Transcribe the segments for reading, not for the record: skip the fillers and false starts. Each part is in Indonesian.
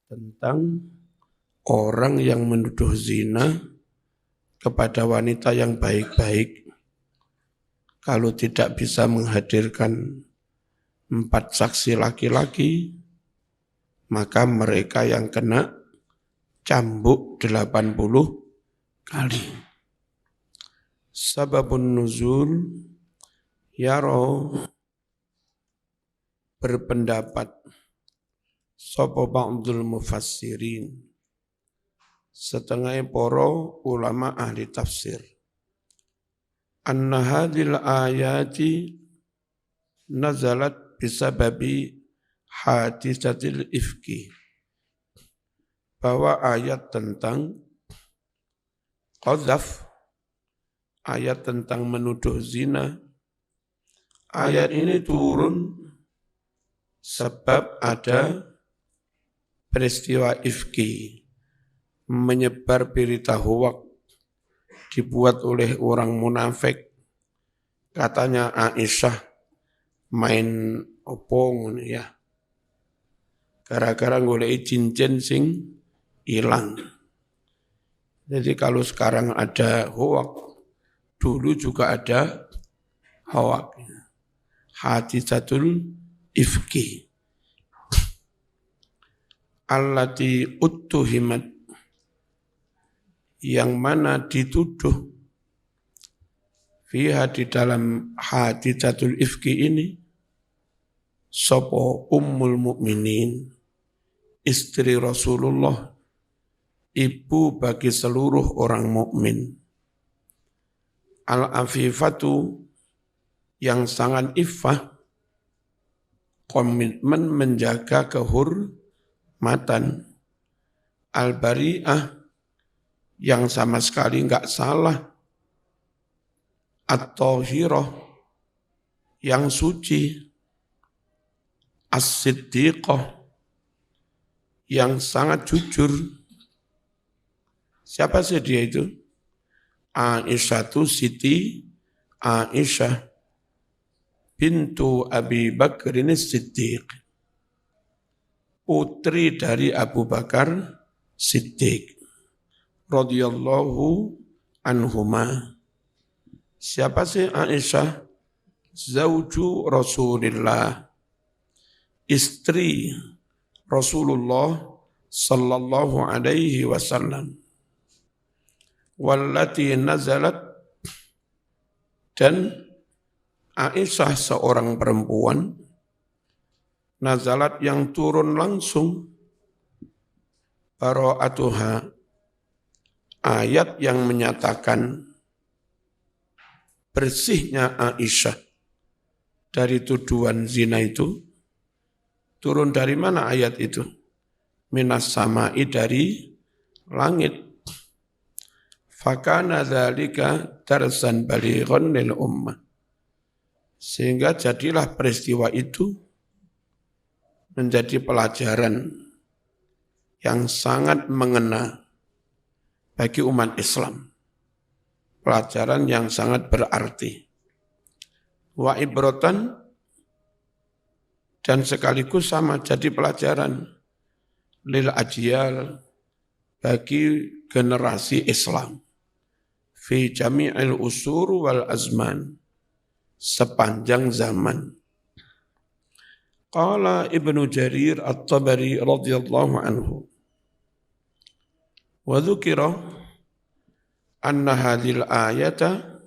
tentang orang yang menuduh zina kepada wanita yang baik-baik kalau tidak bisa menghadirkan 4 saksi laki-laki, maka mereka yang kena cambuk 80 kali. Sababun nuzul, yaro berpendapat sapa ba'dul mufassirin, setengah para ulama ahli tafsir, anna hadhil ayati nazalat bisababi hadisatil ifki, bahwa ayat tentang qadzaf, ayat tentang menuduh zina, ayat ini turun sebab ada peristiwa ifki, menyebar berita hoak dibuat oleh orang munafik. Katanya Aisyah main opong ya, gara-gara golek cincin sing hilang. Jadi kalau sekarang ada hoak, dulu juga ada hoak. Hadisatul ifki allati uttuhimat, yang mana dituduh fiha, di dalam hadisatul ifki ini, sapa ummul mukminin, istri Rasulullah, ibu bagi seluruh orang mukmin, al-afifatu, yang sangat iffah, komitmen menjaga kehormatan, al-bari'ah, yang sama sekali enggak salah, at-tahirah, yang suci, as-siddiqah, yang sangat jujur. Siapa sih dia itu? Aisyah tu Siti Aisyah bintu Abi Bakrin Siddiq, putri dari Abu Bakar Siddiq radhiyallahu anhuma. Siapa sih Aisyah? Zauju Rasulillah, istri Rasulullah sallallahu alaihi wasallam. Wallati nazalat, dan Aisyah seorang perempuan, nazalat yang turun langsung, bara'atuha, ayat yang menyatakan bersihnya Aisyah dari tuduhan zina itu. Turun dari mana ayat itu? Minas sama'i, dari langit. Fakana dzalika darsan balighan lil ummah, sehingga jadilah peristiwa itu menjadi pelajaran yang sangat mengena bagi umat Islam, pelajaran yang sangat berarti. Wa ibratan, dan sekaligus sama jadi pelajaran lil ajyal, bagi generasi Islam, fi jami'il usur wal azman, sepanjang zaman. Qala Ibnu Jarir At-Tabari radhiyallahu anhu, wa dzukira anna hadhil ayata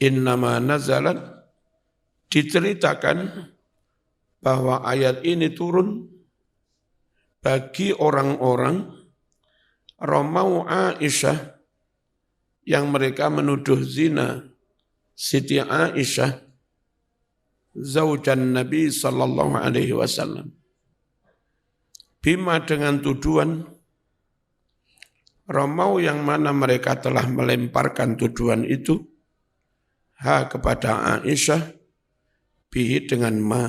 innama nazalat, diceritakan bahwa ayat ini turun bagi orang-orang Romau Aisyah, yang mereka menuduh zina Siti Aisyah, zaujan Nabi sallallahu alaihi wasallam, bima, dengan tuduhan, Romau yang mana mereka telah melemparkan tuduhan itu, ha, kepada Aisyah, bihi, dengan ma,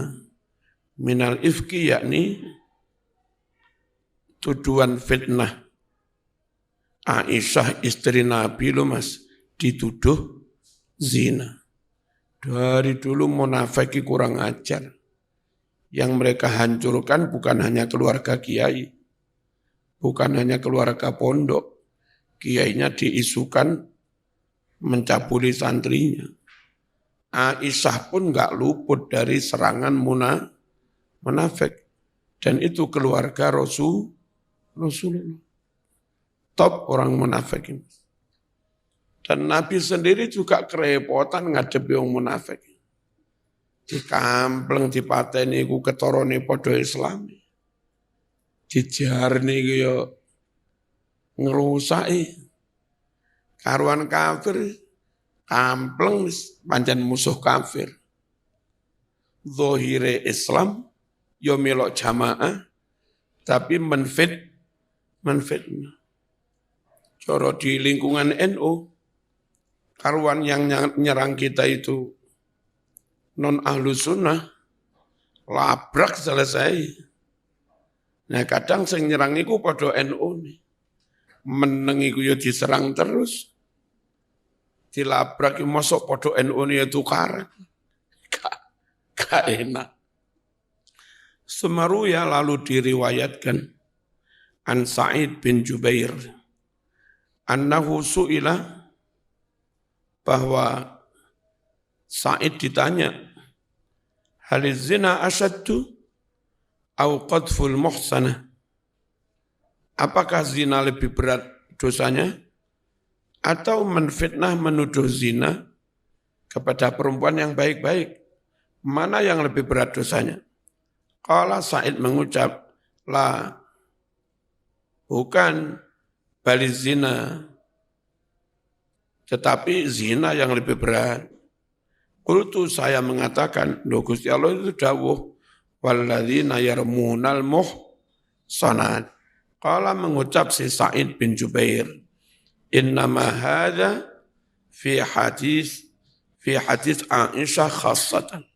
minal ifki, yakni tuduhan fitnah. Aisyah istri Nabi lu mas dituduh zina. Dari dulu munafik kurang ajar. Yang mereka hancurkan bukan hanya keluarga kiai, bukan hanya keluarga pondok, kiainya diisukan mencabuli santrinya. Aisyah pun enggak luput dari serangan munafik. Dan itu keluarga Rasulullah. Top orang munafik ini. Dan Nabi sendiri juga kerepotan ngadepi orang munafik. Dikampleng, dipateni, ku ketorone podo Islami. Dijarni kaya ngerusai. Karuan kafir, kampleng pancen musuh kafir. Zahire Islam, yo melok jamaah, tapi menfitnah. Coro di lingkungan NU, karuan yang nyerang kita itu non ahlu sunnah, labrak selesai. Nah kadang sing nyerang iku padha NU nih. Meneng iku yo diserang terus. Dilabrak mosok padha NU nih tukaran. Gak enak. Semaruya lalu diriwayatkan an Sa'id bin Jubair annahu su'ila, bahwa Sa'id ditanya, haliz zina asyaddu au qadful muhsanah, apakah zina lebih berat dosanya atau menfitnah menuduh zina kepada perempuan yang baik-baik, mana yang lebih berat dosanya? Qala Sa'id mengucap, la, bukan, bali zina, tetapi zina yang lebih berat. Qultu, saya mengatakan, loh Gusti Allah itu dawuh, walladzina yarmunal muhsanat. Qala mengucap si Sa'id bin Jubair, innama hadza fi hadis Aisyah khassatan.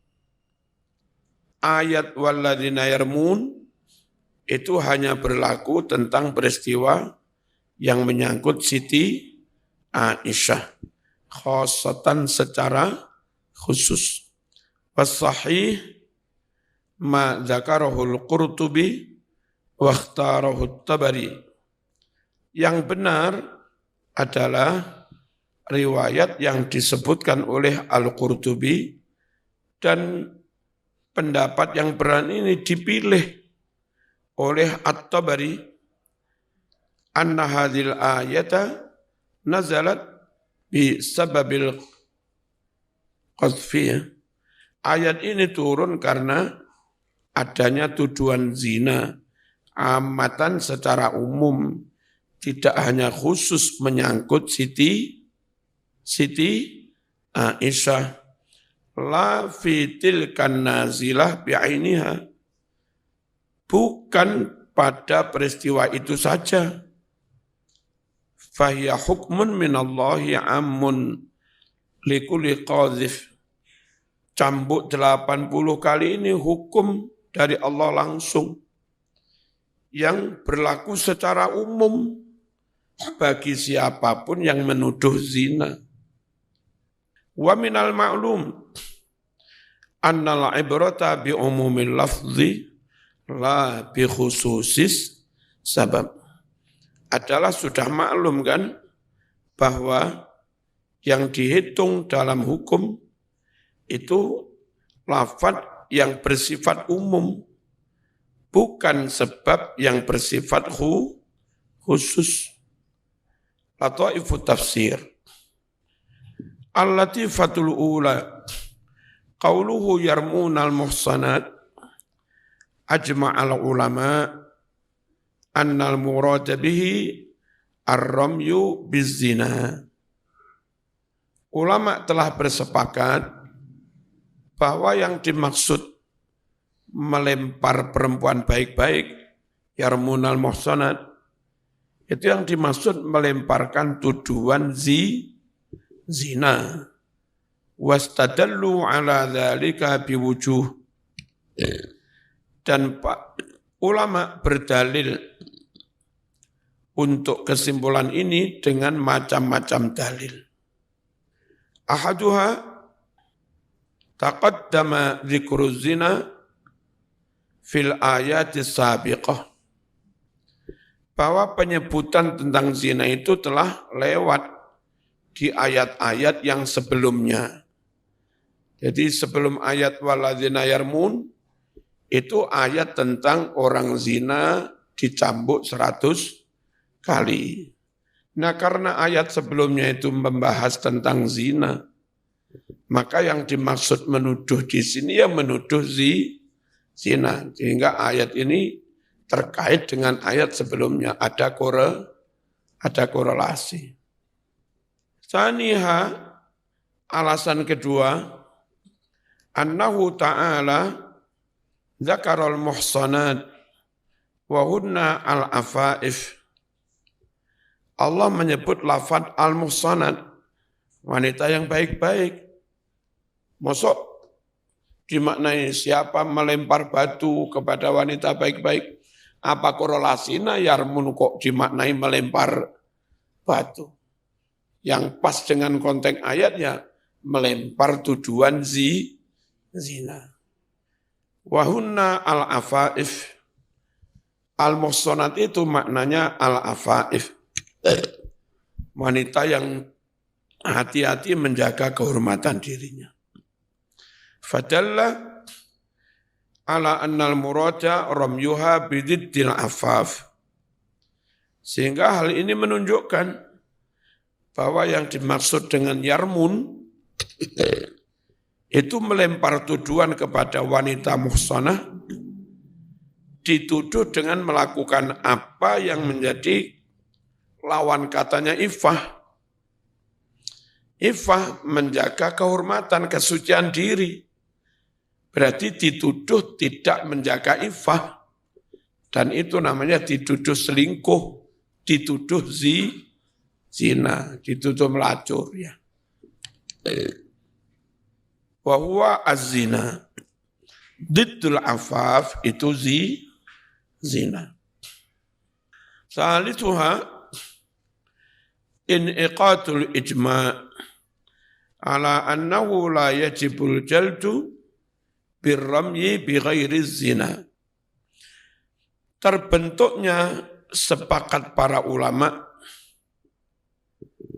Ayat walladzina yarmun itu hanya berlaku tentang peristiwa yang menyangkut Siti Aisyah, khassatan secara khusus. Was-sahih ma dzakarahul Qurtubi wa ikhtarahu Tabari. Yang benar adalah riwayat yang disebutkan oleh Al-Qurtubi dan pendapat yang berani ini dipilih oleh At-Tabari, anna hadhil ayata nazalat bi sababil qadfiyah. Ayat ini turun karena adanya tuduhan zina amatan secara umum, tidak hanya khusus menyangkut Siti Aisyah. La fitil kan nazilah bi'ainiha, bukan pada peristiwa itu saja. Fahiya hukmun minallahi ammun likulli qadhif. Cambuk 80 kali ini hukum dari Allah langsung, yang berlaku secara umum bagi siapapun yang menuduh zina. Wa minal ma'lum annal ibrata bi umumil lafzi la bi khususis sabab. Adalah sudah maklum kan bahwa yang dihitung dalam hukum itu lafaz yang bersifat umum, bukan sebab yang bersifat khusus. Lataifu tafsir. Al-latifatul ula qauluhu yarmunal muhsanat ajma'al ulama annal murada bihi ar-ramyu bizina. Ulama telah bersepakat bahwa yang dimaksud melempar perempuan baik-baik, yarmunal muhsanat, itu yang dimaksud melemparkan tuduhan zina. Wastadallu ala dzalika biwujuh. Dan ulama berdalil untuk kesimpulan ini dengan macam-macam dalil. Ahaduha taqaddama dzikru zina fil ayatis sabiqah. bahwa penyebutan tentang zina itu telah lewat di ayat-ayat yang sebelumnya. Jadi sebelum ayat waladzina yarmun, itu ayat tentang orang zina dicambuk 100 kali. Nah karena ayat sebelumnya itu membahas tentang zina, maka yang dimaksud menuduh di sini ya menuduh zina. Sehingga ayat ini terkait dengan ayat sebelumnya, ada korelasi. Saniha, alasan kedua, annahu ta'ala zakarul muhsanat wa hunna al-afaif. Allah menyebut lafaz al-muhsanat, wanita yang baik-baik. Mosok dimaknai siapa melempar batu kepada wanita baik-baik? Apa korelasinya yarmun kok dimaknai melempar batu? Yang pas dengan konteks ayatnya melempar tuduhan zina. Wahunna al-afaif. Al-muhsanat itu maknanya al-afaif. Wanita yang hati-hati menjaga kehormatan dirinya. Fadalla ala annal murada ramyuha bididdil afaf. Sehingga hal ini menunjukkan bahwa yang dimaksud dengan yarmun itu melempar tuduhan kepada wanita muhsanah, dituduh dengan melakukan apa yang menjadi lawan katanya iffah. Iffah menjaga kehormatan, kesucian diri. Berarti dituduh tidak menjaga iffah. Dan itu namanya dituduh selingkuh, dituduh zina, dituduh melacur ya. Wa huwa az-zina. Diddul afaf itu zina. Salisuha in'iqatul ijma' ala annahu la yajibul jaldu birramyi bighairi zina. Terbentuknya sepakat para ulama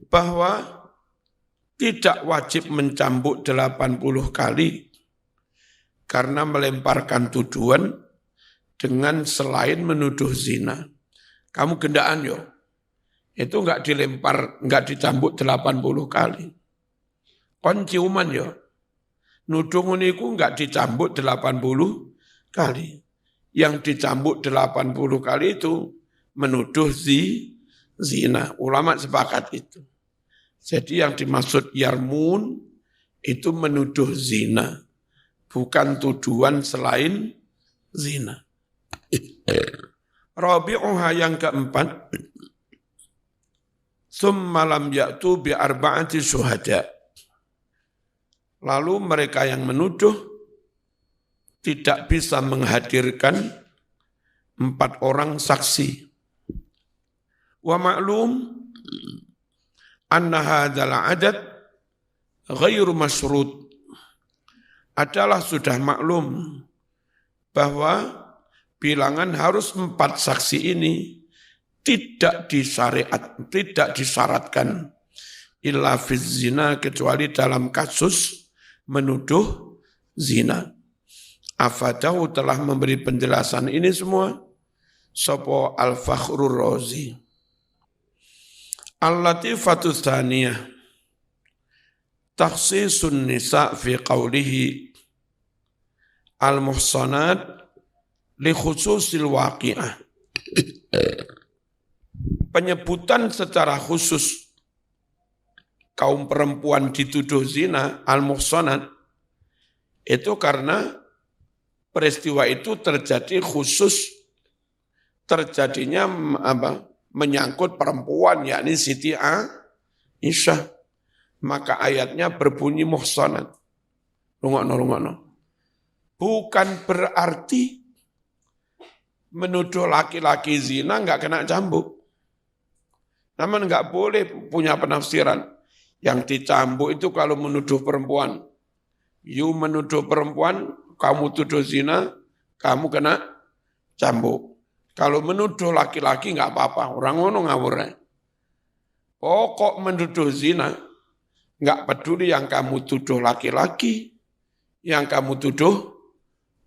bahwa tidak wajib mencambuk 80 kali karena melemparkan tuduhan dengan selain menuduh zina. Kamu gendaan yo, itu enggak dilempar, enggak dicambuk 80 kali. Kon ciuman yo, nuduh niku enggak dicambuk 80 kali. Yang dicambuk 80 kali itu menuduh zina. Ulama sepakat itu. Jadi yang dimaksud yarmun itu menuduh zina, bukan tuduhan selain zina. Rabi'uha yang keempat, summa lam ya'tu bi arba'ati syuhada. Lalu mereka yang menuduh tidak bisa menghadirkan 4 orang saksi. Wa ma'lum anna hadzal adad ghairu masyrut. Adalah sudah maklum bahwa bilangan harus 4 saksi ini tidak disyaratkan illa fiz zina, kecuali dalam kasus menuduh zina. Afadahu telah memberi penjelasan ini semua sapa Al-Fakhrur Razi. Al-Latifatu Tsaniyah takhsisun nisa fi qawlihi al-muhsanat li khususil waqi'ah. Penyebutan secara khusus kaum perempuan dituduh zina, al-muhsanat, itu karena peristiwa itu terjadi khusus, terjadinya menyangkut perempuan, yakni Siti Aisyah. Maka ayatnya berbunyi muhsanat. Rungokno. Bukan berarti menuduh laki-laki zina enggak kena cambuk. Namun enggak boleh punya penafsiran. Yang dicambuk itu kalau menuduh perempuan. You menuduh perempuan, kamu tuduh zina, kamu kena cambuk. Kalau menuduh laki-laki nggak apa-apa, orang ngono ngawur. Pokok menuduh zina, nggak peduli yang kamu tuduh laki-laki, yang kamu tuduh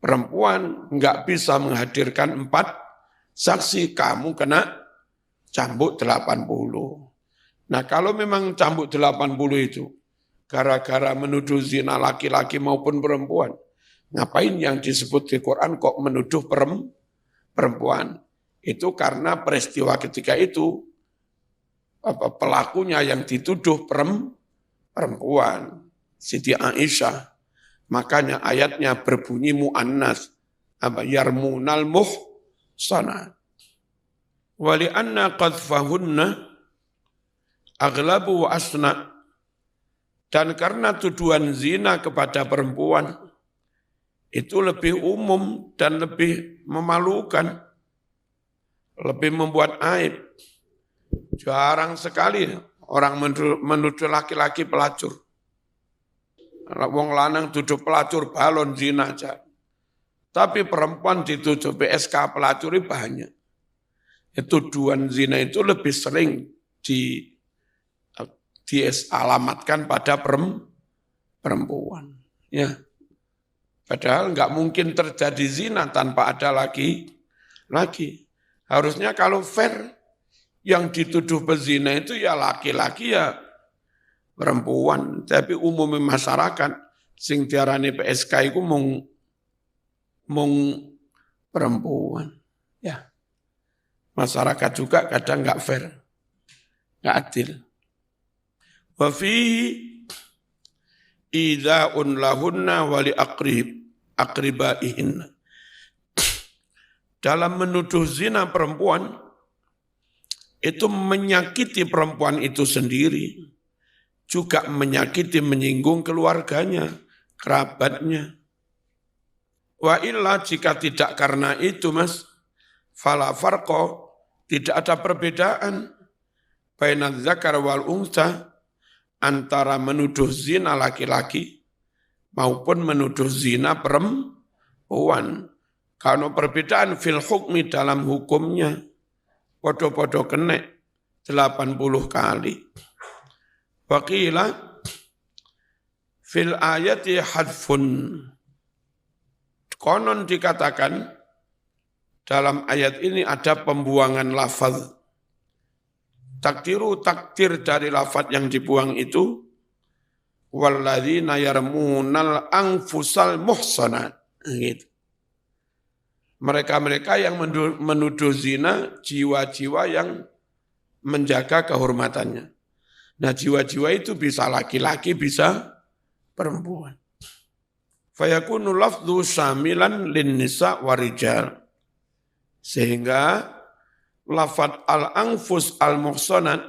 perempuan, nggak bisa menghadirkan 4 saksi, kamu kena cambuk 80. Nah kalau memang cambuk 80 itu, gara-gara menuduh zina laki-laki maupun perempuan, ngapain yang disebut di Quran kok menuduh perempuan? Itu karena peristiwa ketika itu pelakunya yang dituduh perempuan, Siti Aisyah. Makanya ayatnya berbunyi mu'annas, yarmunal muhsanat. Wa li'anna qadfahunna aghlabu wa asna. Dan karena tuduhan zina kepada perempuan itu lebih umum dan lebih memalukan, lebih membuat aib. Jarang sekali orang menuduh laki-laki pelacur. Wong lanang tuduh pelacur balon zina aja. Tapi perempuan dituduh PSK pelacur banyak. Tuduhan zina itu lebih sering dialamatkan pada perempuan. Ya. Padahal nggak mungkin terjadi zina tanpa ada laki. Harusnya kalau fair, yang dituduh pezina itu ya laki-laki ya perempuan. Tapi umumnya masyarakat, sing diarani PSK itu mung perempuan. Ya. Masyarakat juga kadang nggak fair, nggak adil. Wa fihi idza'un lahunna wa li aqribaihinna. Dalam menuduh zina perempuan, itu menyakiti perempuan itu sendiri, juga menyakiti, menyinggung keluarganya, kerabatnya. Wa illa jika tidak karena itu mas, fala farqa, tidak ada perbedaan baina dzakar wal unsa, antara menuduh zina laki-laki maupun menuduh zina perempuan. Kalau perbedaan fil hukmi dalam hukumnya, podo-podo kena 80 kali. Waqila fil ayati hadfun. Konon dikatakan dalam ayat ini ada pembuangan lafaz. Takdir dari lafaz yang dibuang itu walladzina yarmunal anfusal muhsanat, gitu. Mereka-mereka yang menuduh zina jiwa-jiwa yang menjaga kehormatannya. Nah, jiwa-jiwa itu bisa laki-laki, bisa perempuan. Fayakunu lafdhu syamilan lin nisa warijal. Sehingga lafadz al-anfus al-muhsanat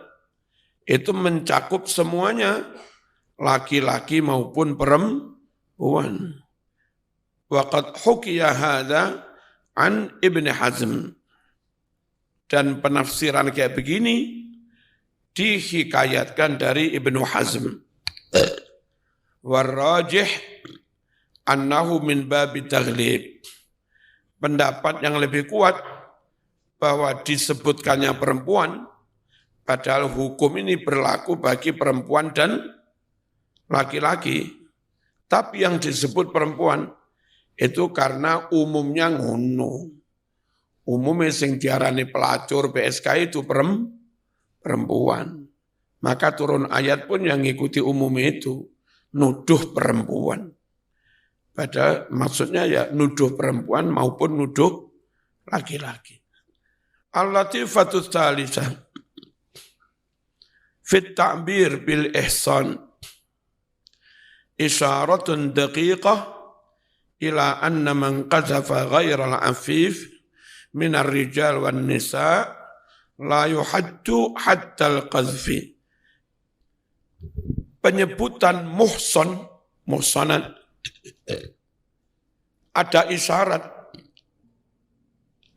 itu mencakup semuanya, laki-laki maupun perempuan. Waqad hukiya hadza an Ibn Hazm. Dan penafsiran kayak begini dihikayatkan dari Ibnu Hazm. Warrajih annahu min babi taghlib. Pendapat yang lebih kuat bahwa disebutkannya perempuan, padahal hukum ini berlaku bagi perempuan dan laki-laki. Tapi yang disebut perempuan itu karena umumnya ngono. Umumnya sing diarani pelacur PSK itu perempuan. Maka turun ayat pun yang ngikuti umum itu, nuduh perempuan. Padahal maksudnya ya nuduh perempuan maupun nuduh laki-laki. Al-latifatu tsalisah fit ta'bir bil ihsan isyaratun daqiqah ila anna man qazafa ghairal afif minar rijal wan nisa la yuhaddu hatta al-qazfi. Penyebutan muhsanat ada isyarat,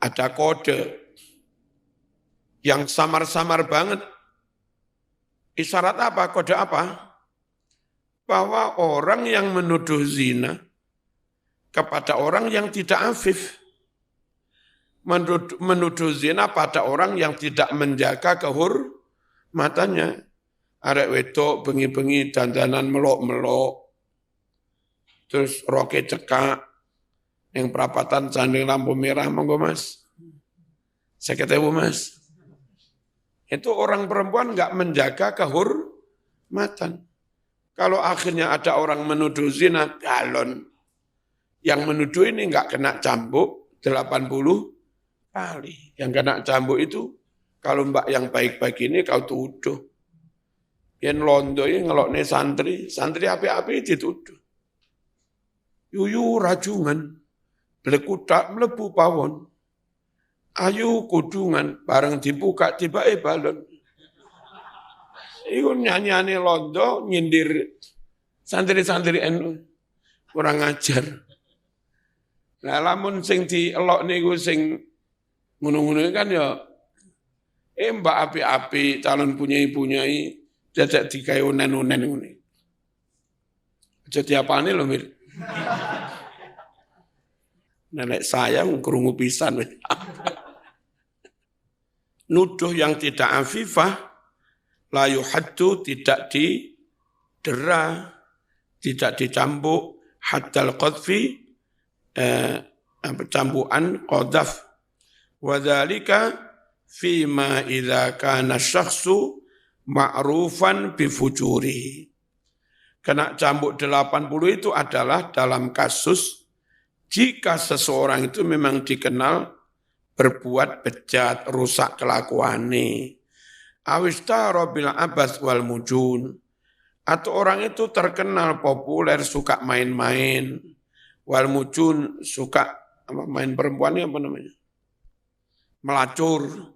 ada kode yang samar-samar banget. Isyarat apa? Kode apa? Bahwa orang yang menuduh zina kepada orang yang tidak afif, menuduh zina pada orang yang tidak menjaga kehormatannya. Arek wedok bengi-bengi dandanan melok-melok, terus roke cekak, yang perapatan sanding lampu merah, monggo mas. Saya ketemu mas. Itu orang perempuan nggak menjaga kehormatan. Kalau akhirnya ada orang menuduh zina, galon. Yang menuduh ini nggak kena cambuk 80 kali. Yang kena cambuk itu, kalau mbak yang baik-baik ini kau tuduh. Yang londo ini ngelokne santri api-api dituduh. Yuyu rajungan, belekutak melebu pawon. Ayu kudungan, bareng dibuka tiba balon. Iku nyanyiane londo nyindir santri-santri NU. Kurang ajar. Nah lamun sing dielok niku sing ngono-ngono kan ya mbak api-api calon punyai jajak digawe unen-unen ngene. Aja diapane lho Mir. Nenek saya krungu pisan. Nuduh yang tidak afifah, la yuhaddu, tidak didera, tidak dicambuk, haddal qadfi, cambukan qadhaf. Wa dzalika fima idza kana syakhsu ma'rufan bi fujurihi. Kena cambuk 80 itu adalah dalam kasus jika seseorang itu memang dikenal berbuat bejat, rusak kelakuane. Awistara bil abas wal mujun. Atau orang itu terkenal populer suka main-main. Wal mujun suka main perempuan apa namanya? Melacur.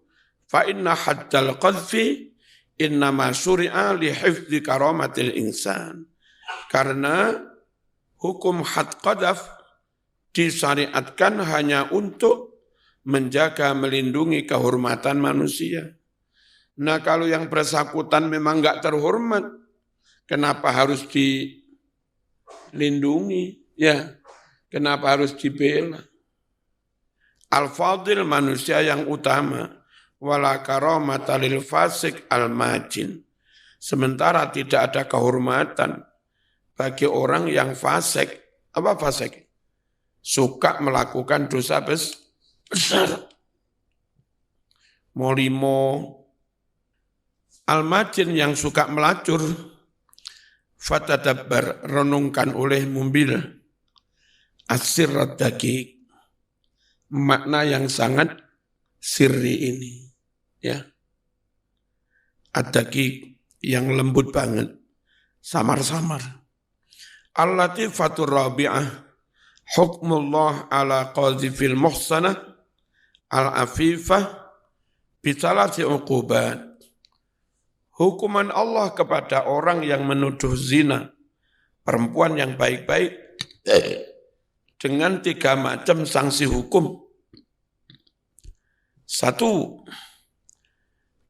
Fa inna haddal qadfi innama syuri'a li hifdzi karamatil insan. Karena hukum had qadaf disyariatkan hanya untuk menjaga, melindungi kehormatan manusia. Nah kalau yang bersangkutan memang enggak terhormat, kenapa harus dilindungi? Ya, kenapa harus dibela? Al-fadil manusia yang utama, wala karamata lil fasik al-majin. Sementara tidak ada kehormatan bagi orang yang fasik. Apa fasik? Suka melakukan dosa besar. Molimo, al-majin yang suka melacur, fatadabbar, renungkan oleh mumbil, as-sirrat daqik, makna yang sangat sirri ini, ya. Ad-daqik yang lembut banget, samar-samar. Al-latifatur rabi'ah, hukmullah ala qadhifil muhsanah al-afifah bisalati uqubat. Hukuman Allah kepada orang yang menuduh zina, perempuan yang baik-baik, dengan 3 macam sanksi hukum. 1,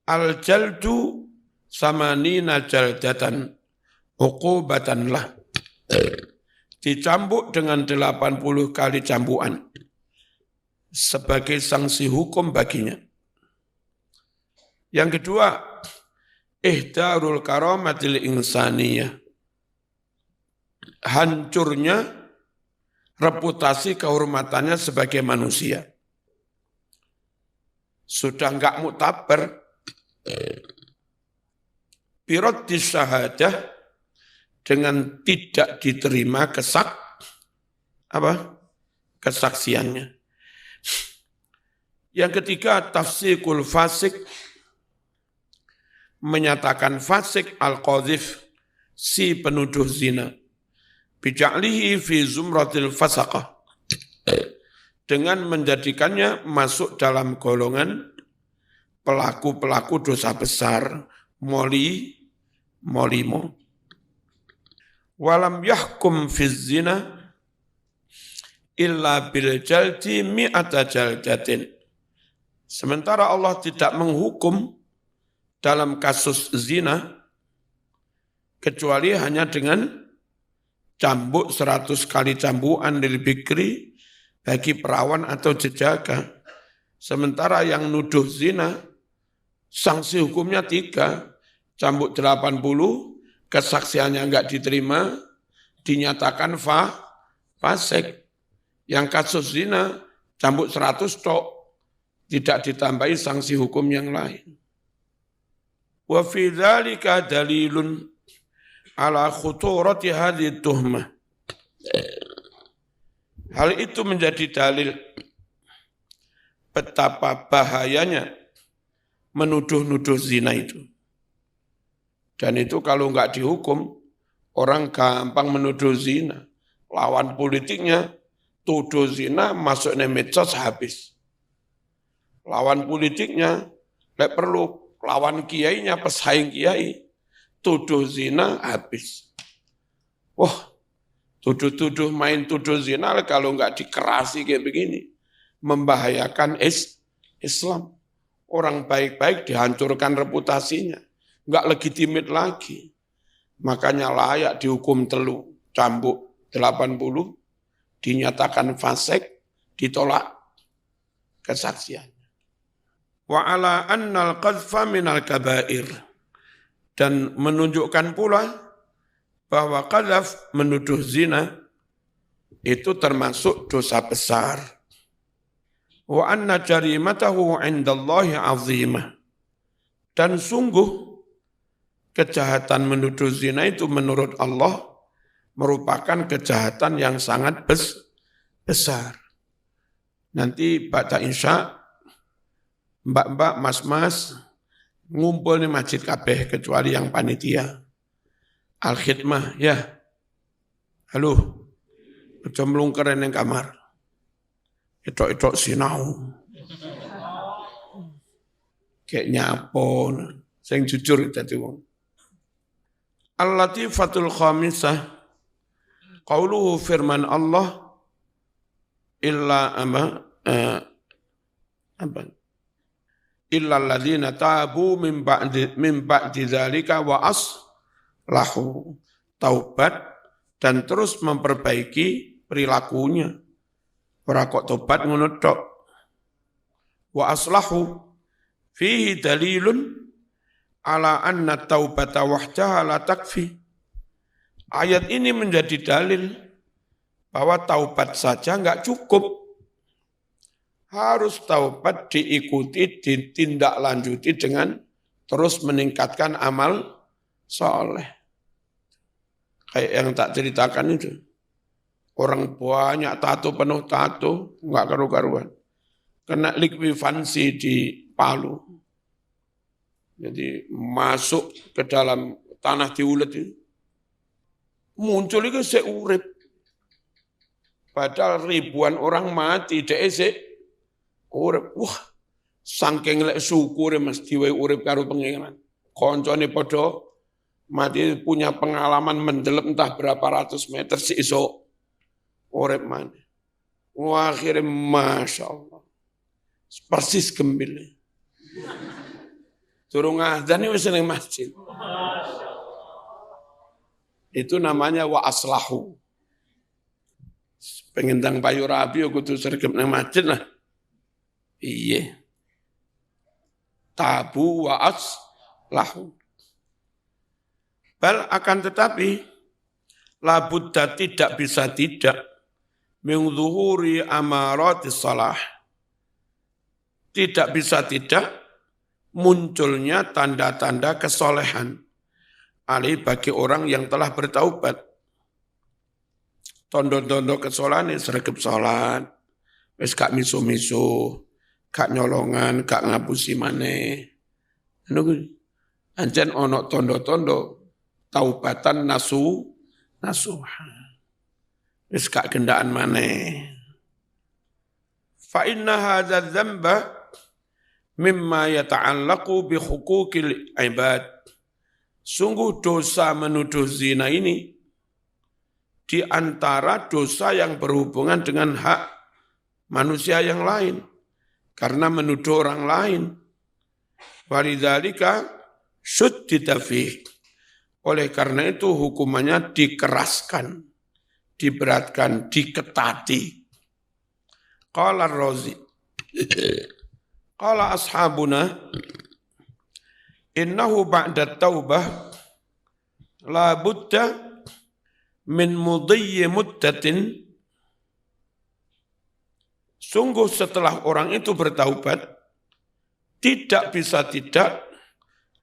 al-jaldu samanina jaldatan uqubatan lah. Dicambuk dengan 80 kali cambukan sebagai sanksi hukum baginya. Yang kedua, ihdarul karamatil insaniyah. Hancurnya reputasi kehormatannya sebagai manusia. Sudah enggak muktabar, biraddi syahadah, dengan tidak diterima kesaksiannya. Yang ketiga, tafsikul fasik, menyatakan fasik al-qadhif, si penuduh zina, bija'lihi fi zumratil fasaqah, dengan menjadikannya masuk dalam golongan pelaku-pelaku dosa besar, molimo. Walam yahkum fi zina illa bil jaldi mi'ata jaldatin. Sementara Allah tidak menghukum dalam kasus zina kecuali hanya dengan cambuk 100 kali cambukan lil bikri bagi perawan atau jejaka. Sementara yang nuduh zina, sanksi hukumnya 3, cambuk 80, kesaksiannya enggak diterima, dinyatakan fasik. Yang kasus zina, cambuk 100 tok, tidak ditambahi sanksi hukum yang lain. Wa fi dzalika dalilun ala khuturati hadhihi tuhmah. Hal itu menjadi dalil betapa bahayanya menuduh-nuduh zina itu. Dan itu kalau enggak dihukum, orang gampang menuduh zina. Lawan politiknya, tuduh zina, masuknya medsos habis. Lawan politiknya, lek perlu lawan kiainya, pesaing kiai, tuduh zina habis. Wah, tuduh-tuduh main tuduh zina kalau enggak dikerasi kayak begini, membahayakan Islam. Orang baik-baik dihancurkan reputasinya, enggak legitimit lagi. Makanya layak dihukum telu, cambuk 80, dinyatakan fasik, ditolak kesaksian. Wa ala annal qadhfa minal kabair. Dan menunjukkan pula bahwa qadhaf menuduh zina itu termasuk dosa besar. Wa anna jarimatahu indallahi azimah. Dan sungguh kejahatan menuduh zina itu menurut Allah merupakan kejahatan yang sangat besar. Nanti ba'da Isya, mbak-mbak, mas-mas, ngumpul di masjid kabeh kecuali yang panitia. Al-khidmah, ya. Halo, aja mlungker ning kamar. Itok-itok sinau. Kayak nyapon, sing jujur dadi wong. Al-latifatul khamisah, qauluhu firman Allah, illa illa alladzina tabu min ba'di dzalika wa aslahu, taubat dan terus memperbaiki perilakunya. Ora kok tobat ngono tok. Wa aslahu fihi dalilun ala anna taubata wahdaha la takfi. Ayat ini menjadi dalil bahwa taubat saja enggak cukup. Harus taubat diikuti, ditindaklanjuti dengan terus meningkatkan amal soleh. Kayak yang tak ceritakan itu. Orang banyak tato, penuh tato, enggak karu-karuan. Kena likuifansi di Palu. Jadi masuk ke dalam tanah diulet itu. Muncul itu seurip. Padahal ribuan orang mati, dia urip. Wah, saking lek syukure mesti wae urip karo pengiran. Koncone padha mati punya pengalaman mendelep entah berapa ratus meter si iso urip maneh. Wah, akhirnya Masya Allah. Persis gembile. Durung adzan wis ning masjid. Itu namanya wa aslahu. Pengen tang payu rabi kudu sregep nang masjid lah. Iya. Tabu wa aslahu. Bal akan tetapi labudda tidak bisa tidak min zuhuri amaratis salah. Tidak bisa tidak munculnya tanda-tanda kesolehan alih bagi orang yang telah bertaubat. Tondo-tondo kesolehan ini sregep salat, wis gak miso-miso, gak nyolongan, gak ngapusi maneh. Anjen ono tondo-tondo taubatan nasuha. Wis gak gendaan maneh. Fa inna hadza dzamba mimma yata'allaqu bi huquqil ibad. Sungguh dosa menuduh zina ini di antara dosa yang berhubungan dengan hak manusia yang lain. Karena menuduh orang lain. Walidzalika syuddida fih. Oleh karena itu hukumannya dikeraskan, diberatkan, diketati. Qala Ar-Razi. Qala ashabuna innahu ba'da taubah la budda min mudiyyi muddatin. Sungguh setelah orang itu bertaubat, tidak bisa tidak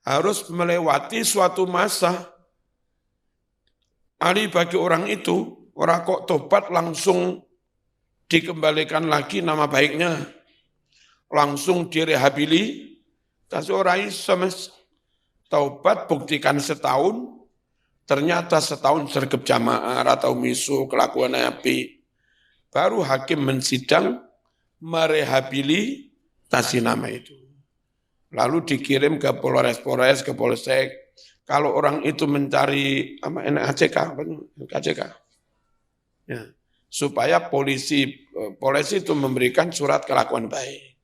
harus melewati suatu masa. Ali bagi orang itu, orang kok tobat langsung dikembalikan lagi nama baiknya, langsung direhabilitasi. Orang iso mas, taubat buktikan setahun, ternyata setahun sergap jamaah atau misu kelakuan api, baru hakim mensidang merehabilitasi nama itu. Lalu dikirim ke Polres, ke Polsek. Kalau orang itu mencari ACK, ya, supaya polisi itu memberikan surat kelakuan baik.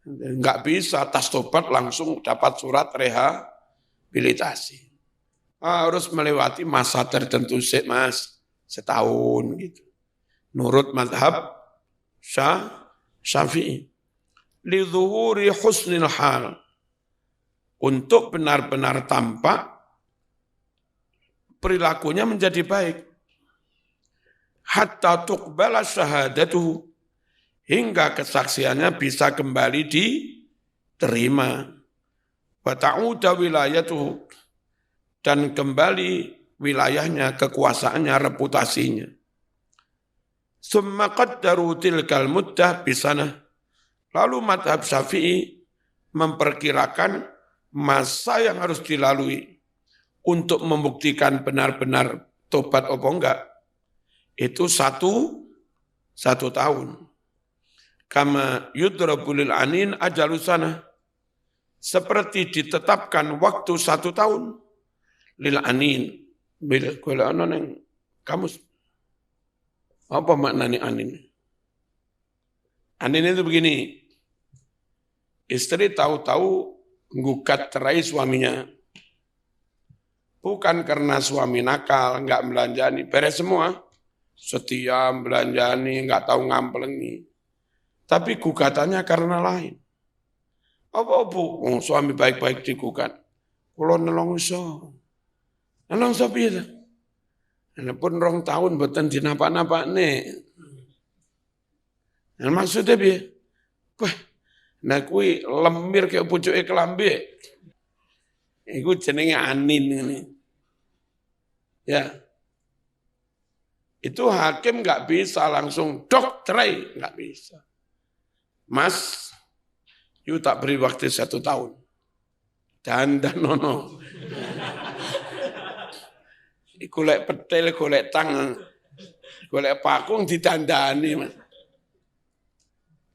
Enggak bisa tas tobat langsung dapat surat rehabilitasi. Harus melewati masa tertentu mas, setahun gitu. Nurut mazhab Syafi'i. Lidzuhuri husnil hal, untuk benar-benar tampak perilakunya menjadi baik. Hatta tuqbala syahadatuhu, hingga kesaksiannya bisa kembali diterima. Wa ta'uda wilayatuhu, dan kembali wilayahnya, kekuasaannya, reputasinya. Summa qaddaru tilkal muddah bisanah. Lalu mazhab Syafi'i memperkirakan masa yang harus dilalui untuk membuktikan benar-benar tobat apa enggak, itu satu tahun. Kama yudrabulil anin ajalusana, seperti ditetapkan waktu 1 tahun lil anin. Bila yang kamus, apa maknanya anin? Anin itu begini, istri tahu-tahu gugat cerai suaminya. Bukan karena suami nakal, enggak belanjani, beres semua. Setia belanjani, enggak tahu ngampelengi. Tapi gugatannya karena lain. Apa bu? Oh, suami baik-baik digugat. Kulo nelongso. Nelongso piye ta? Pun 2 tahun boten dinapa-napa nih. Nah, maksudnya piye? Wah, nah kui lemir ke pucuke kelambe. Iku jenenge anin ini. Ya. Itu hakim enggak bisa langsung dok cerai, enggak bisa. Mas, you tak beri waktu 1 tahun. Dan nono. Golek petil, golek tang, golek pakung ditandani, Mas.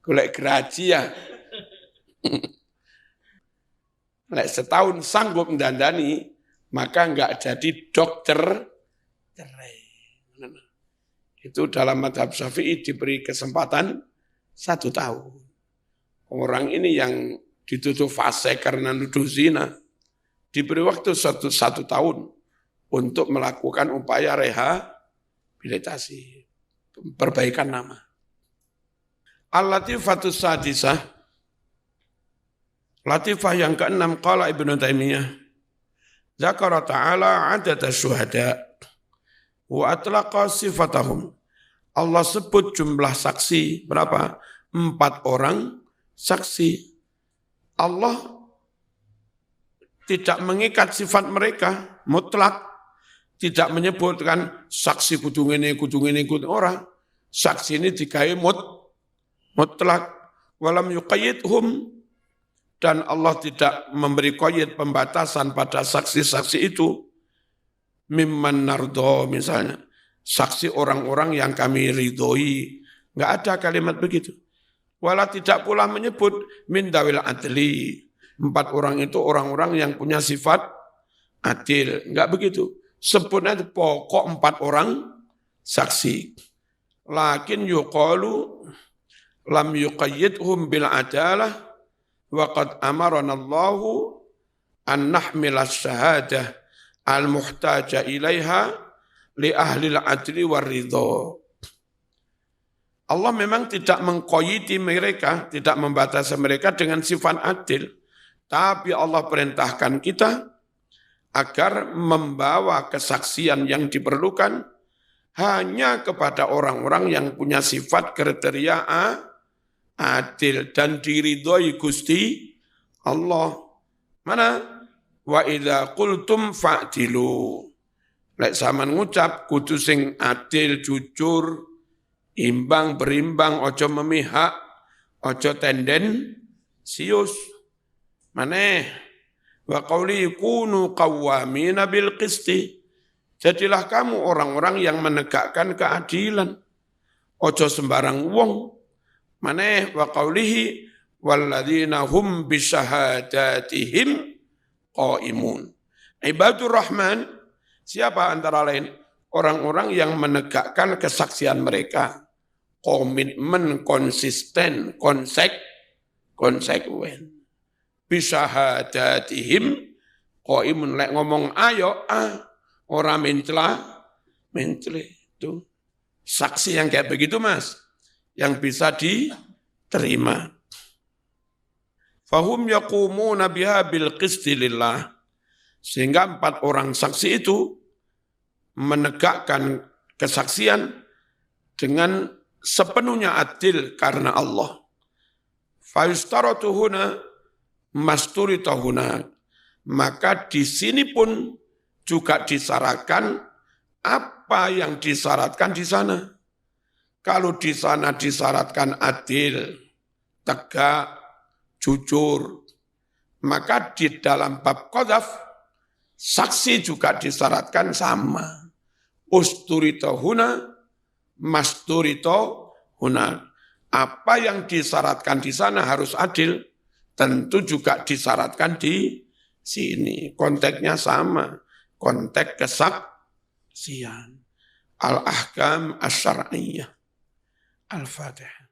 Golek geraji ya. Lek setahun sanggup mendandani, maka enggak jadi dokter cerai. Itu dalam mazhab Syafi'i diberi kesempatan 1 tahun. Orang ini yang dituduh fasik karena nuduh zina, diberi waktu 1 tahun untuk melakukan upaya rehabilitasi, perbaikan nama. Al-Latifatus Sadisah, latifah yang ke-6, qala Ibnu Taimiyah, Zakara ta'ala adada syuhada wa atlaqa sifatahum. Allah sebut jumlah saksi berapa? 4 orang saksi. Allah tidak mengikat sifat mereka mutlak, tidak menyebutkan saksi kudu ngene orang. Saksi ini digawe mutlak, walam yuqayyidhum, dan Allah tidak memberi qayyid pembatasan pada saksi-saksi itu. Mimman nardo misalnya, saksi orang-orang yang kami ridhoi, enggak ada kalimat begitu. Wala tidak pula menyebut min dawil adli, 4 orang itu orang-orang yang punya sifat adil, enggak begitu. Sebutnya pokok 4 orang saksi. Lakin yuqalu lam yuqayyidhum bil adalah wa qad amarana Allahu an nahmila syahadah al muhtaja ilaiha li ahli al adli war ridha. Allah memang tidak mengkoyiti mereka, tidak membatasi mereka dengan sifat adil. Tapi Allah perintahkan kita agar membawa kesaksian yang diperlukan hanya kepada orang-orang yang punya sifat kriteria adil dan diridhoi Gusti Allah. Mana? Wa idza qultum fa'dilu. Lek sampean ngucap kudu sing adil, jujur, imbang, berimbang, ojo memihak, ojo tendensius. Maneh wa qauli kunu qawwamina bil qisti. Jadilah kamu orang-orang yang menegakkan keadilan. Ojo sembarang wong. Maneh wa qaulihi walladzina hum bisyahadatihim qaimun. Ibadur Rahman, siapa antara lain? Orang-orang yang menegakkan kesaksian mereka. Komitmen konsisten, konsekuen. Bisyahadatihim qaimun. Lek ngomong ayo orang mencela itu. Saksi yang kayak begitu Mas, yang bisa diterima. Fahum yaqumuna biha bil qisti lillah. Sehingga 4 orang saksi itu menegakkan kesaksian dengan sepenuhnya adil karena Allah. Fayustaratu huna masturitahuna. Maka di sini pun juga disyaratkan apa yang disyaratkan di sana. Kalau di sana disyaratkan adil, tegak, jujur, maka di dalam bab qadzaf saksi juga disyaratkan sama. Usturitohuna, masturitohuna. Apa yang disyaratkan di sana harus adil, tentu juga disyaratkan di sini. Konteksnya sama, konteks kesaksian. Al-ahkam asy-syar'iyyah. Al-Fatihah.